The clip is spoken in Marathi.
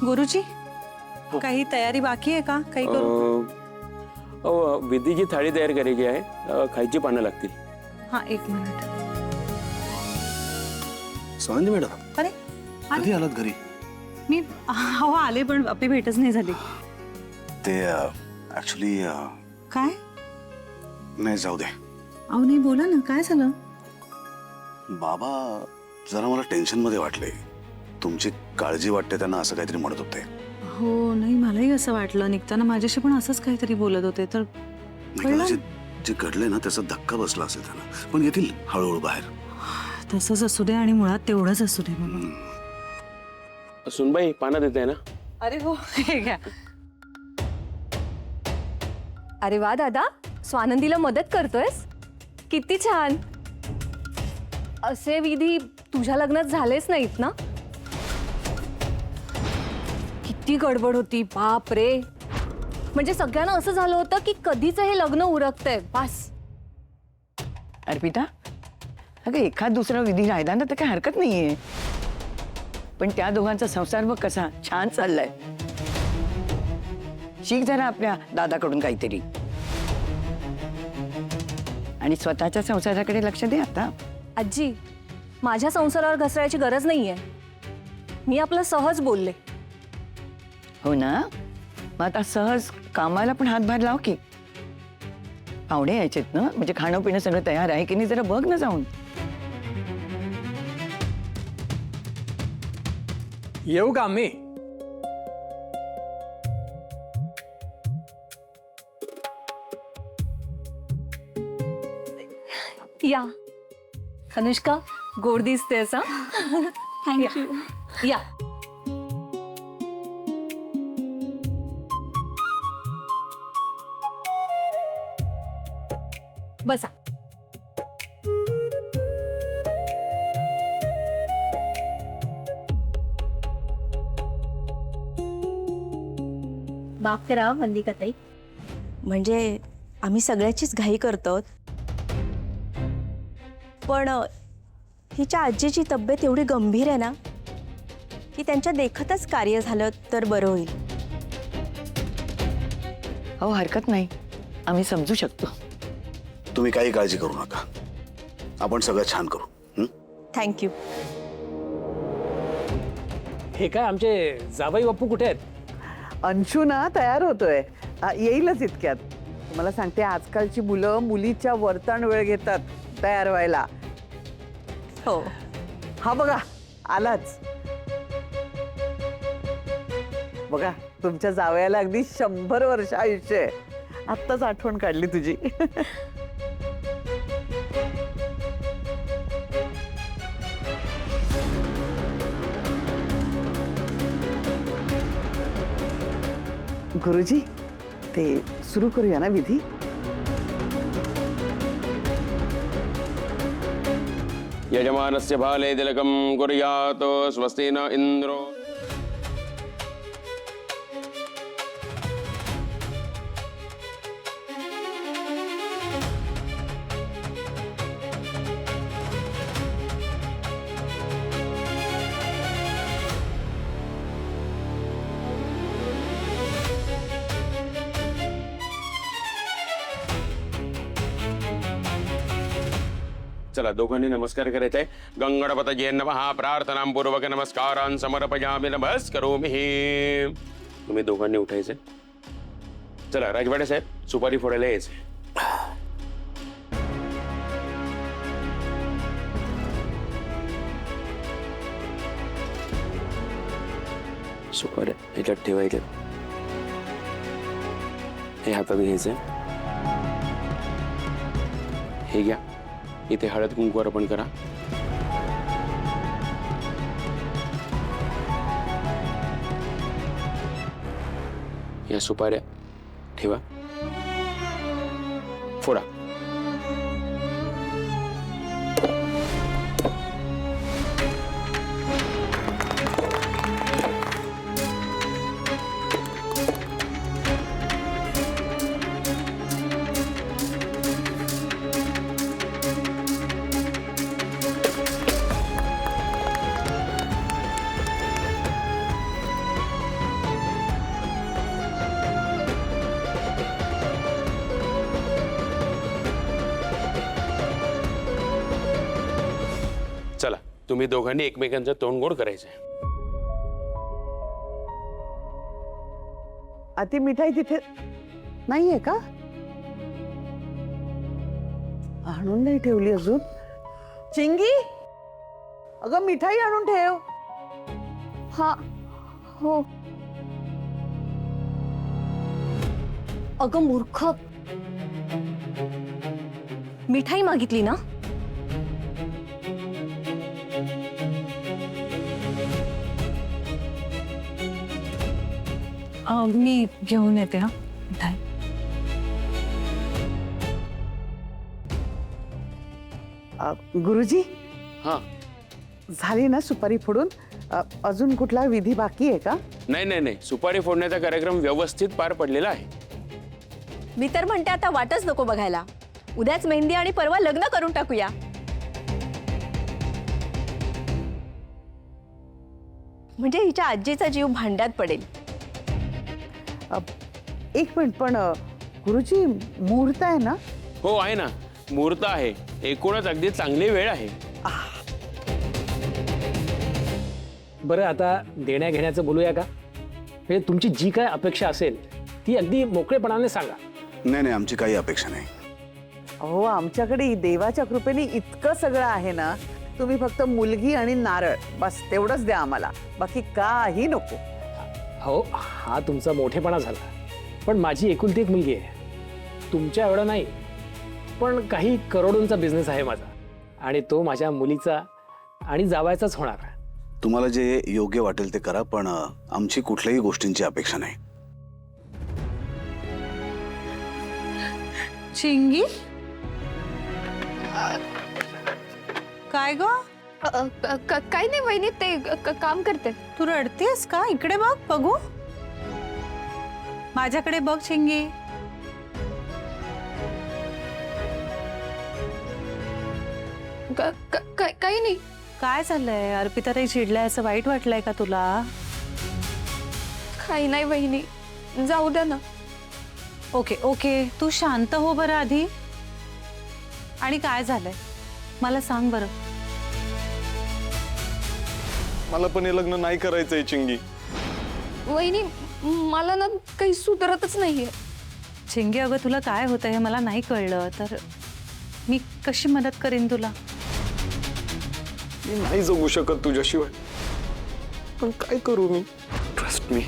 गुरुजी काही तयारी बाकी आहे का? काही करू? विधीची थाळी तयार करायची आहे, खायची पानं लागतील. हा, एक मिनिट. स्वानंदी मॅडम, अरे कधी आलात घरी? मी आले पण आपली भेटच नाही झाली. ते ऍक्च्युली काय? नाही, जाऊ दे. अहो नाही, बोला ना, काय झालं? बाबा जरा मला टेन्शन मध्ये वाटले. तुमची काळजी वाटते त्यांना, असं काहीतरी म्हणत होते. हो नाही, मलाही असं वाटलं. निघताना माझ्याशी पण असंच काहीतरी बोलत होते. तर जे घडले ना त्याचा धक्का बसला असेल त्यांना, पण येतील हळूहळू बाहेर. तसंच असू दे आणि मुळात तेवढंच असू दे. सुनबाई पानं देते ना? अरे हो, हे घ्या. अरे वा दादा, स्वानंदीला मदत करतोयस, किती छान. असे विधी तुझ्या लग्नात झालेच नाहीत ना? किती गडबड होती, बाप रे. म्हणजे सगळ्यांना असं झालं होतं की कधीच हे लग्न उरकतंय बस. अर्पिता, अगं एखाद दुसरा विधी राहिला ना तर काही हरकत नाहीये, पण त्या दोघांचा संसार बघ कसा छान चाललाय. शिक जरा आपल्या दादाकडून काहीतरी आणि स्वतःच्या संसाराकडे लक्ष दे आता. आजी, माझ्या संसारावर घसरायची गरज नाहीये. मी आपलं सहज बोलले. हो ना, मग आता सहज कामाला पण हातभार लाव की. पाहुणे यायचेत ना, म्हणजे खाणं पिणं सगळं तयार आहे की नाही जरा बघ ना जाऊन. येऊ का मी? या अनुष्का, गोड दिसतेस हा. थँक्यू. या बसा. माफ करा मल्लिकाताई, म्हणजे आम्ही सगळ्याचीच घाई करतो, पण हिच्या आजीची तब्येत एवढी गंभीर आहे ना की त्यांच्या देखतच कार्य झालं तर बरं होईल. हो हरकत नाही, आम्ही समजू शकतो. तुम्ही काही काळजी करू नका, आपण सगळं छान करू. थँक्यू. हे काय आमचे जावई बापू कुठे आहेत? अंशू ना तयार होतोय, येईलच इतक्यात. मला सांगते, आजकालची मुलं मुलीच्या वर्तन वेळ घेतात तयार व्हायला. हो, हा बघा आलाच. बघा तुमच्या जावयाला अगदी 100 वर्ष आयुष्य आहे. आत्ताच आठवण काढली तुझी. गुरुजी, ते सुरू करूया ना विधी? यजमानस्य भाले तिलकं कुर्यात् स्वस्ति न इंद्रो. चला दोघांनी नमस्कार करायचा आहे. गंगणपतये नमः. प्रार्थनां पूर्वक नमस्कारान् समर्पयामि. नमस्करोमि. तुम्ही दोघांनी उठायचे. चला राजवाडे साहेब, सुपारी फोडायला यायचे. सुपारी ह्याच्यात ठेवायचे, हे हातात घ्यायचे. हे घ्या, इथे हळद कुंकू अर्पण करा. या सुपाऱ्या ठेवा, फोडा. तुम्ही दोघांनी एकमेकांचं तोंड गोड करायचंय. ती मिठाई तिथे नाहीये का? आणून नाही ठेवली अजून. चिंगी, अगं मिठाई आणून ठेव. हा हो. अगं मूर्ख, मिठाई मागितली ना? मी घेऊन येते. हा मिठाई. गुरुजी, हा. झाली ना सुपारी फोडून? अजून कुठला विधी बाकी आहे का? नाही नाही नाही, सुपारी फोडण्याचा कार्यक्रम व्यवस्थित पार पडलेला आहे. मी तर म्हणते आता वाटच नको बघायला. उद्याच मेहंदी आणि परवा लग्न करून टाकूया. म्हणजे हिच्या आजीचा जीव भांड्यात पडेल. एक मिनिट, पण गुरुजी मुहूर्त आहे ना? हो आहे ना, मुहूर्त आहे. एकूणच अगदी चांगली वेळ आहे. बरं, आता देण्या घेण्याचं बोलूया का? म्हणजे तुमची जी काय अपेक्षा असेल ती अगदी मोकळेपणाने सांगा. नाही नाही, आमची काही अपेक्षा नाही. अहो, आमच्याकडे देवाच्या कृपेने इतकं सगळं आहे ना. तुम्ही फक्त मुलगी आणि नारळ बस तेवढंच द्या आम्हाला, बाकी काही नको. हो, हा तुमचा मोठेपणा झाला, पण माझी एकुलती एक मुलगी आहे. तुमच्या एवढा नाही, पण काही करोडोंचा बिझनेस आहे माझा, आणि तो माझ्या मुलीचा आणि जावयाचाच होणार. तुम्हाला जे योग्य वाटेल ते करा, पण आमची कुठल्याही गोष्टींची अपेक्षा नाही. चिंगी, काय ग? काही नाही वहिनी, ते काम करते. तू रडतेस का? इकडे बघ, बघू. माझ्याकडे बघ चिंगी. काही नाही. काय झालंय? अर्पिता ताई चिडलाय असं वाईट वाटलंय का तुला? काही नाही वहिनी, जाऊ द्या ना. ओके ओके, तू शांत हो बरं आधी. आणि काय झालंय मला सांग बरं. मला पण हे लग्न नाही करायचंय चिंगी. वहिनी, मला ना काही सुधरतच नाहीये. चिंगी, अगं तुला काय होतं हे मला नाही कळलं तर मी कशी मदत करीन तुला? मी नाही जगू शकत तुझ्याशिवाय, पण काय करू मी? Trust me.